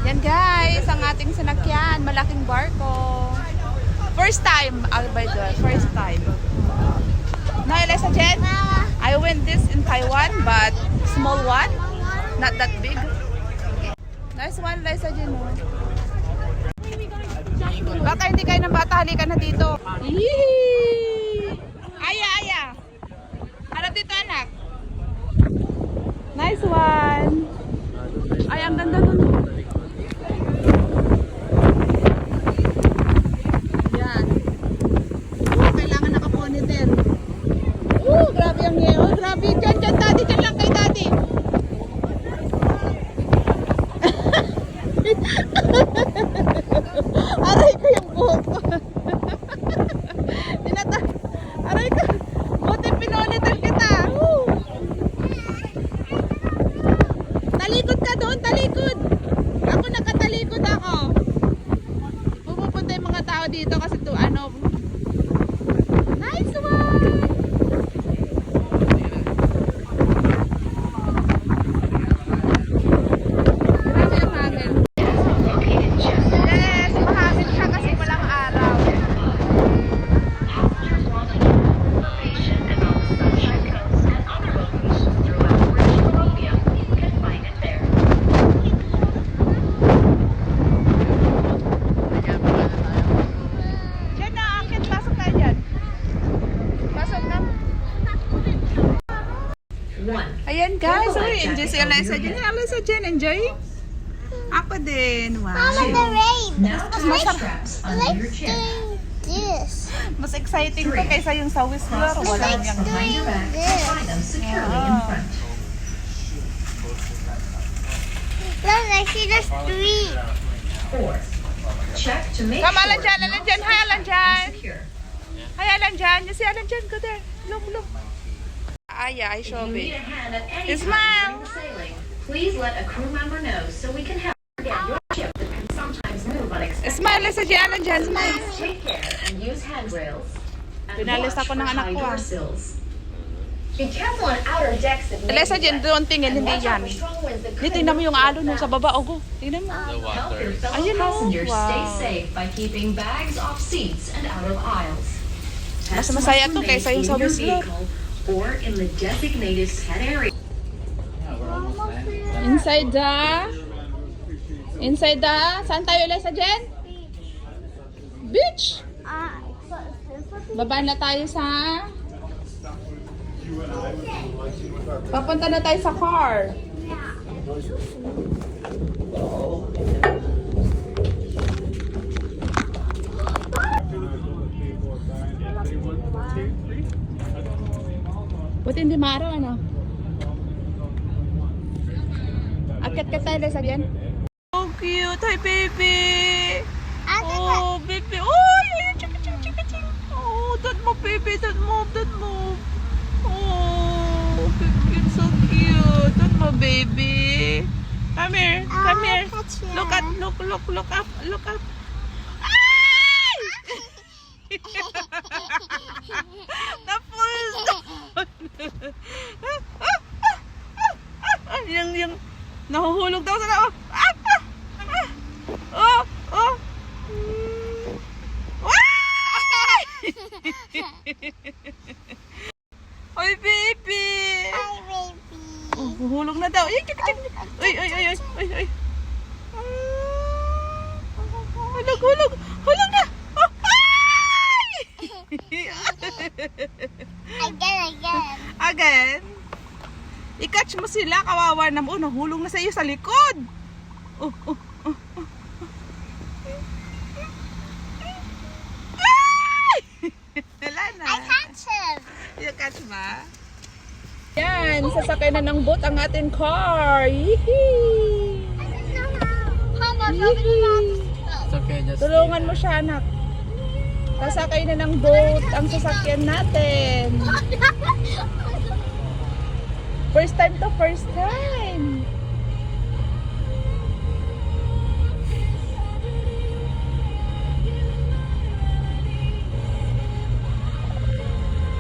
Yan guys, ang ating sinakyan. Malaking barko. First time, by the way, first time. No, Elisa Jen? I went this in Taiwan, but small one. Not that big. Nice one, Elisa Jen. Baka hindi kayo ng bata, halika na dito. Yee! Aya, aya. Harap dito, anak. Nice one. Ay, ang ganda nun. Yan. Kailangan naka-monitor. Grabe ang ngeo. Grabe. Diyan, daddy. Diyan lang kay daddy. Aray ko yung buhok ko. Aray ko. Buti pinonitor kita. Talikod ka doon, talikod. Ako nakatalikod ako. Pupunta yung mga tao dito kasi to ano. Nice one. Ayan guys, enjoy si Elisa Jen. Elisa Jen, enjoy? Ako din. Wow. Mama, the rain. This. Mas exciting to kaysa yung sa Whistler. Wala niyang Look, I see the street. Come, Alan Jan, Alan Jan. Hi, Alan Jan. Hi, Alan Jan. You see Alan Jan? Go there. Look. Aya, I show it. Smile. Please let a crew member know so we can help get your ship that can sometimes move unexpectedly. Smile, Elisa Jen. Alan Jan, smile. Take care and use handrails. And Pinalis ako ng watch for anak high ko, door sills. Be careful on outer decks that may Elisa be Jen, wet. doon tingin, And hindi watch out yan. for strong winds that Hindi, could tingnan mo yung move alon mo sa baba. Ogo, tingnan mo. Help your fellow Ayun, oh, passengers stay wow. safe by keeping bags off seats and out of aisles. Mas Pets masaya must to kaysa yung remain sa in your Whistler. vehicle or in the designated pet area. Inside the, saan tayo Elisa Jen? Beach. Baba na tayo sa, papunta na tayo sa car. Buti hindi maaraw, ano? Akit ka tayo, Elisa Jen. Oh, cute. Hi, baby. Oh, baby. Oh, chika. Oh, don't move, baby. Don't move. Oh, it's so cute. Don't move, baby. Come here. Look up. Ay! Tapos yung nahuhulog daw sa loob. Oh. Oy, baby. Hi, baby. Oh, huhulog na daw. Uy. Hulog na. Oh, Again. I-catch mo sila, kawawa naman. Nahulog na sa iyo sa likod. Oh. Wala na. I catch him. You catch ba? Yan, sasakay na ng boat ang ating car. Yee! Mama, Tulungan mo siya, anak. Sasakay na ng boat ang sasakyan natin. First time.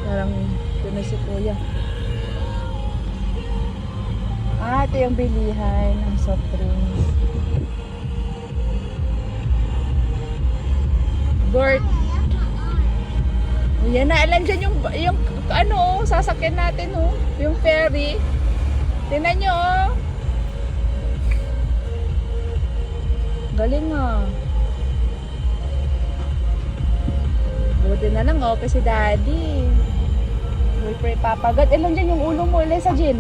Parang yun na si Kuya. Ito yung bilihan ng soft drinks. Gort. Yan na, alam dyan yung ano, sasakyan natin, oh. Yung ferry. Tingnan nyo, oh. Galing, oh. Buti na lang, okay si Daddy. May pray papagat. Alam dyan yung ulo mo, Elisa Jean.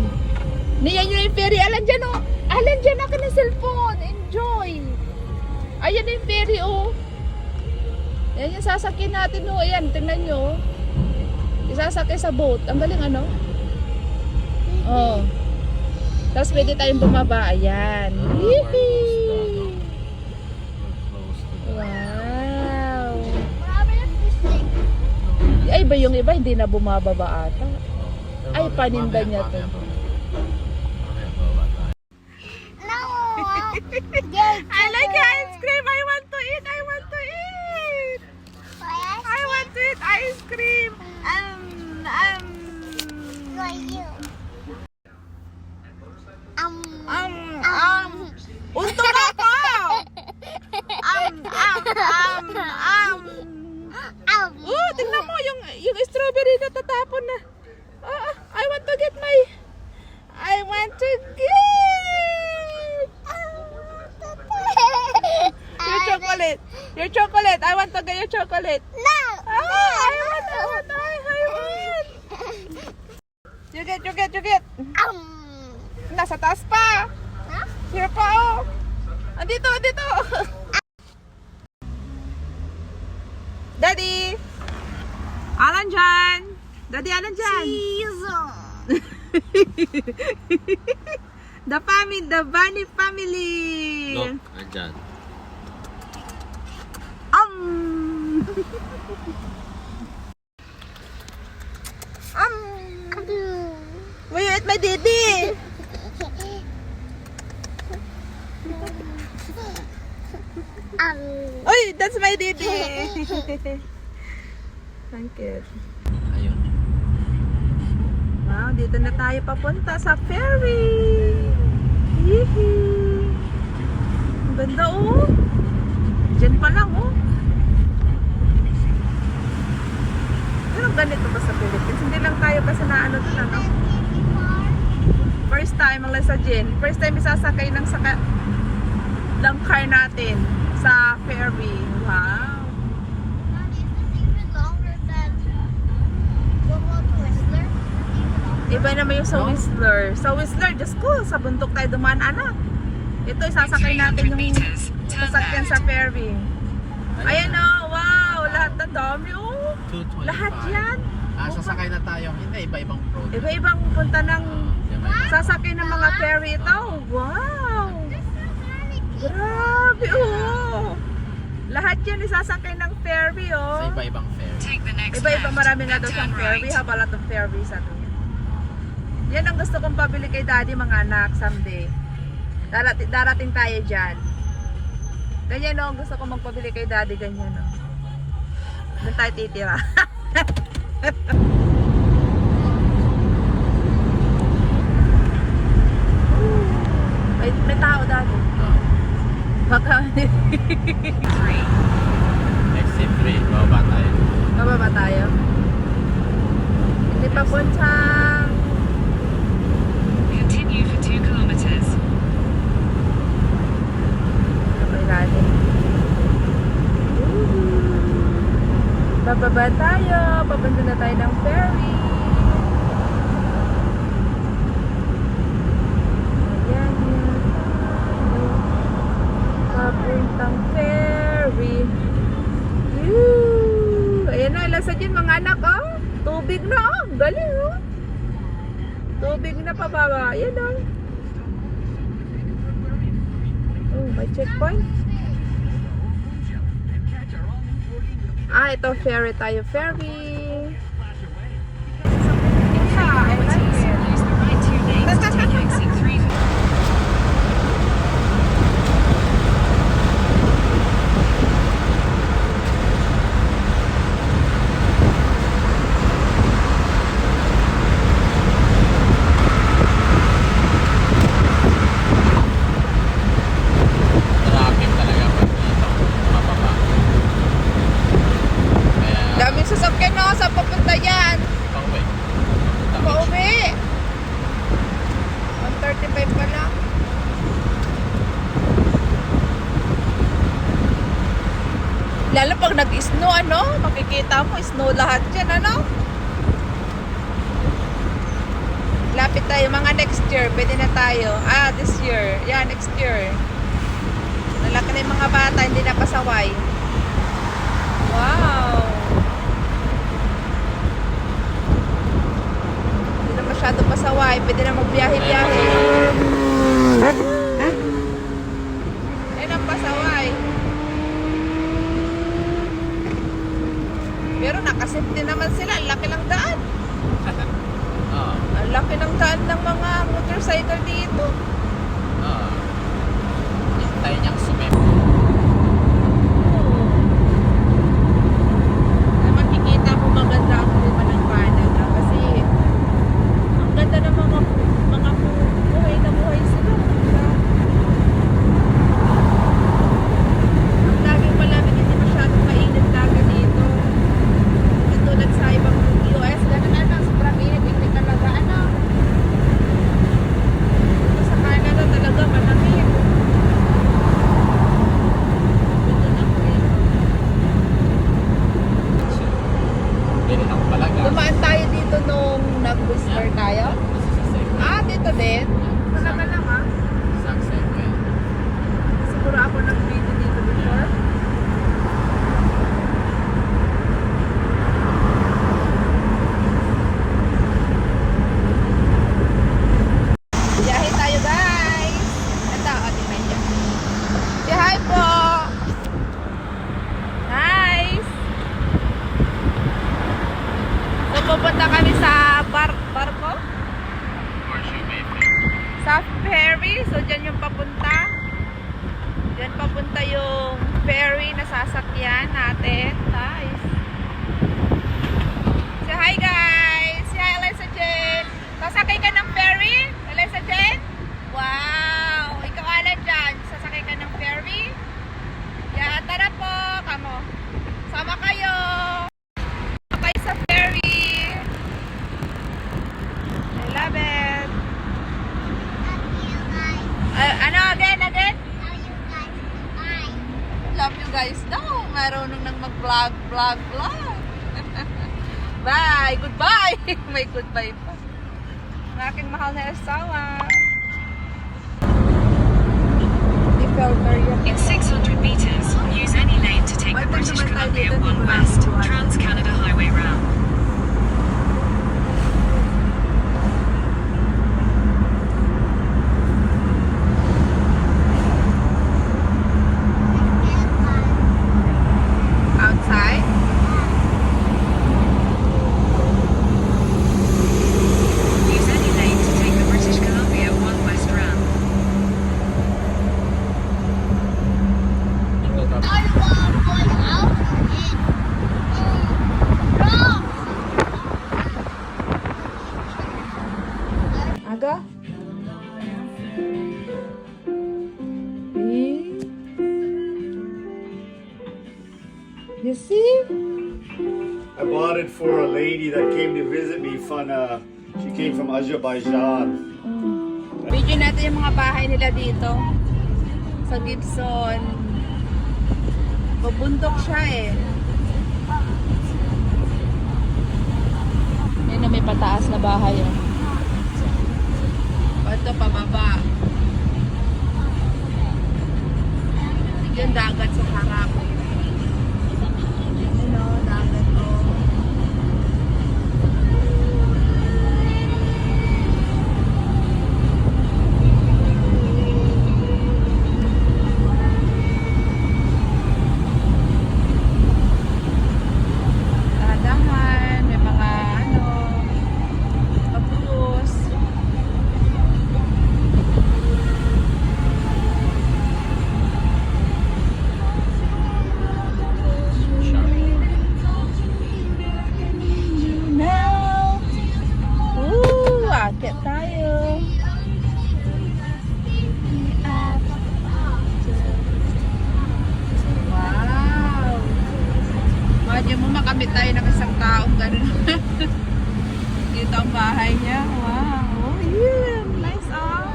Niyan yung ferry. Alam dyan, oh. Alam dyan, akin ng cellphone. Enjoy. Ayan yung ferry, oh. Yan yung sasakyan natin, oh. Ayan, tingnan nyo, oh. Isasakay sa boat. Ang galing, ano? Oh. Tapos pwede tayong bumaba. Ayan. Yee! Wow. Ay, ba yung iba hindi na bumababa ata? Ay, paninda niya to. No. I like ice cream. I want to eat. I want to eat. I want to eat ice cream. Untung ako. Tingnan mo yung strawberry na tatapon na. I want to get your chocolate. Your chocolate. I want to get your chocolate. No. I want. You get. Nasa taas pa. Here pa, oh. Andito. Daddy. Alan dyan. Daddy, Alan dyan. The bunny family. Look, andyan. Will you eat my didi? Uy, that's my didi. Thank you. Ayun. Wow, dito na tayo papunta sa ferry. Yee! Ang ganda, oh. Diyan pa lang, oh. Pero ganito ba sa Philippines? Hindi lang tayo kasi naano doon, ano? First time, ang sa Jen. First time isasakay ng car natin sa ferry. Wow. Iba naman yung sa Whistler. Sa Whistler, Diyos ko, sa bundok tayo dumaan, anak. Ito, isasakay natin yung sasakyan sa ferry. Ayan, oh, wow. Lahat na dami, oh. 225. Lahat yan. Sasakay na tayo. Hindi, iba-ibang road. Iba-ibang punta ng Yan, sasakay ng mga ferry ito. Wow. Grabe, oh. Lahat yan isasakay ng ferry, Sa oh. iba-ibang fare. Iba-iba, marami nga daw siyang ferry. Have a lot of ferries, ano. Yan ang gusto kong pabili kay Daddy, mga anak, someday. Darating tayo dyan. Ganyan, no, gusto kong magpabili kay Daddy, ganyan, no. Doon tayo titira. may tao, Daddy. Baka Exit 3, bababa tayo. mababa tayo. Hindi pa punta. Continue for 2 kilometers. Okay, Daddy. Bababa tayo. Papunta na tayo ng ferry. Ayan yun. Papuntang ferry. Ayan na, lasa dyan mga anak, oh. Tubig na, oh. Galing, oh. Tubig na pababa. Ayan, oh. Oh, may checkpoint. Ito, ferry tayo. Ferry. Use the right 2 lanes to take exit 3. Traffic talaga pag dito. Mababa. Lalo pag nag-snow, ano? Makikita mo, snow lahat yan, ano? Lapit tayo, mga next year. Pwede na tayo. Ah, this year. Yeah, next year. Nalaki na yung mga bata, hindi na pasaway. Wow! Hindi na masyado pasaway. Pwede na magbiyahe-biyahe. Ayun ang pasaway. Pero nakasafety naman sila. Ang laki ng daan. Oo. Ang laki ng daan ng mga motorcycle dito. Oo. Hintay niyang sumip. Ay, makikita mo maganda ang klima ng Canada kasi ang ganda ng mga buhay na buhay sila. Diba? Ang laging malamig, hindi masyadong mainit lagi dito. Katulad sa ibang US, ganun na lang, sobrang init, hindi talaga ano. Dito sa Canada talaga malamig. Ito na po yun. Ganun ako palaga. Dumaan tayo dito nung nag-booster tayo. Ah, dito din? Talaga lang ah. Exact same way. Siguro ako nag-video dito before. Biyahe tayo guys. Ito, o tingnan niyo. Say hi po. Nice. So pupunta kami sa barko. Horseshoe Bay Ferry. Sa ferry. So dyan yung papunta. Dyan papunta yung ferry na sasakyan natin. Nice. Say hi guys. Say hi Eliza Jane. Sasakay ka ng ferry? Eliza Jane? Wow. Ikaw Alan dyan. Sasakay ka ng ferry? Yeah, tara po. Kamo. Sama kayo. Sama kayo sa ferry. I love it. Ano again? Love you guys daw. Marunong nang mag-vlog. Bye. Goodbye. May goodbye pa. Ang aking mahal na asawa. I-filter yun. In 600 meters, use any lane to take the British Columbia 1 West Trans-Canada Highway route. Outside. Use any lane to take the British Columbia 1 West route. Ito ka. Aga? You see? I bought it for a lady that came to visit me she came from Azerbaijan. Video natin yung mga bahay nila dito. Sa Gibson. Pabundok siya eh. Yan na may pataas na bahay oh. Ito pababa. Yung dagat sa harap. Ano, dagat oh. Dahan, may mga ano, kapulus. Now, akit tayo. Wow. Imagine mo makamit tayo ng isang taong gano'n. Dito ang bahay niya. Wow. Oh, yeah. Nice oh.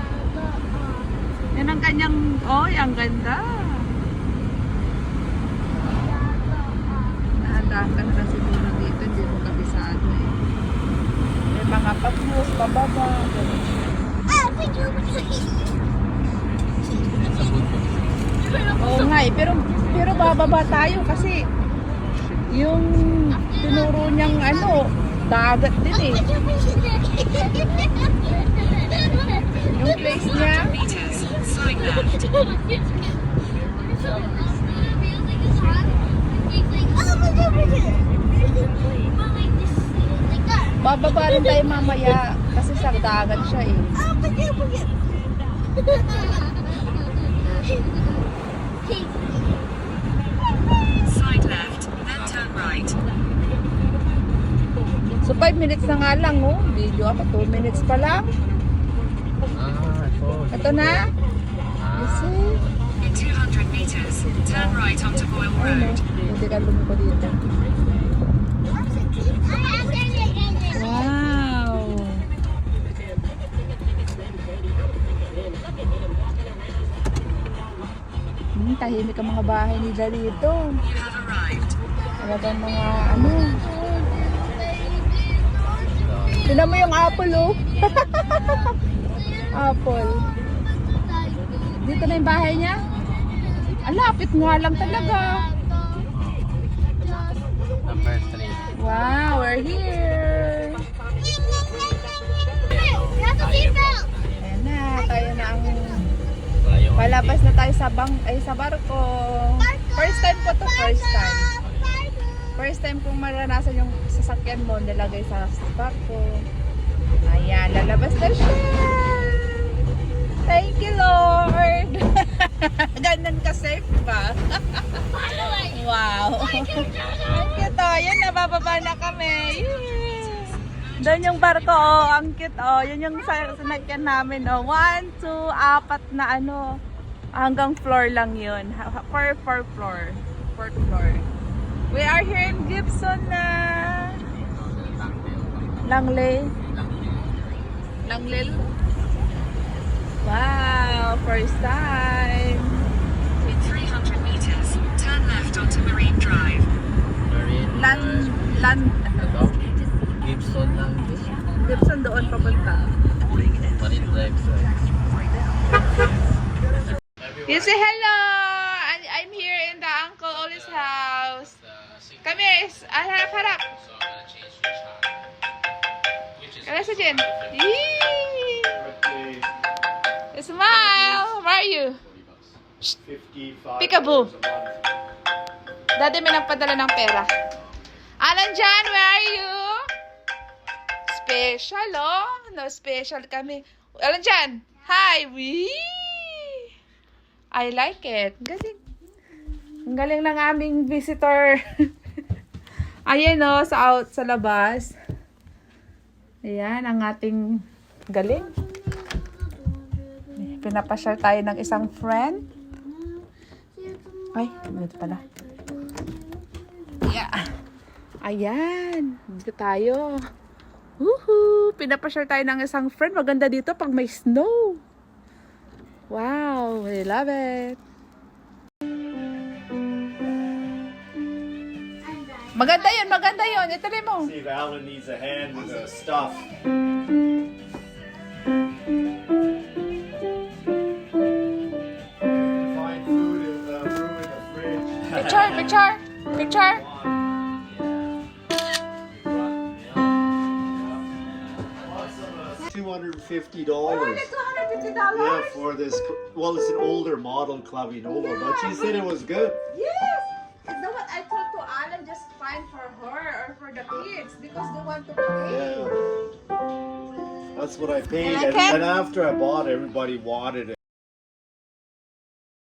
Yan ang kanyang, oh, ang ganda. Puntahan ka na lang siguro dito, hindi mo kabisado eh. May mga patrus, pababa, gano'n siya. Sa buntot. Oo nga eh, pero bababa tayo kasi yung tinuro niyang ano, dagat din eh. Yung place niya, Meters. Side left. bababa rin tayo mamaya kasi sa dagat siya eh. Side left. Then turn right. So 5 minutes na nga lang oh. Video ako, 2 minutes pa lang. Ito. Ito na. You see? In 200 meters, turn right onto Boyle Ayun Road. oh. Hindi ka lumiko dito. Wow! Tahimik ang mga bahay nila dito. You have arrived. Talagang mga ano. Tignan mo yung apple oh. Apple. Dito na yung bahay niya. Ang lapit nga lang talaga. Number 3. Wow, we're here. Ayan na, tayo na ang palabas na tayo sa sa barko. First time ko to, first time. First time kong maranasan yung sasakyan mo nilagay sa barko. Ayan, lalabas na siya. Thank you, Lord. Ganun ka safe ba? Wow. Thank you, to. Ayan, nabababa na kami. Yay. Doon yung barko, oh. Ang cute, oh. Yun yung sinakyan namin, oh. 1, 2, 4 na ano. Hanggang floor lang yun. Fourth floor. We are here in Gibson na Langley. Wow, first time. In 300 meters, turn left onto Marine Drive. Ito? Gibson lang. Gibson doon papunta. Marine Drive. You say hello. I'm here in the Uncle Oli's house. Come here. Harap. So I'm gonna change the shot. Which is Kala sa Jen. Yee! Birthday, Smile. Where are you? 55 Peekaboo. a month. Daddy may nagpadala ng pera. Alan Jan, where are you? Special, oh. No, special kami. Alan Jan, hi. Wee! I like it. Galing. Ang galing ng aming visitor. Ayan, oh, sa labas. Ayan, ang ating galing. Pinapasyal tayo ng isang friend. Ay, dito pala. Yeah. Ayan. Dito tayo. Woohoo! Pinapasyal tayo ng isang friend. Maganda dito pag may snow. Wow! I love it. Maganda yun. Ituloy mo. See if Alan needs a hand with the stuff. Find food in the room in the fridge. Picture. $250. $250? Yeah, for this. Well, it's an older model Clavinova, but she said it was good. Yes! You know what I told to Alan, just find for her or for the kids because they want to play. Yeah. That's what I paid. And I can't- And after I bought it, everybody wanted it.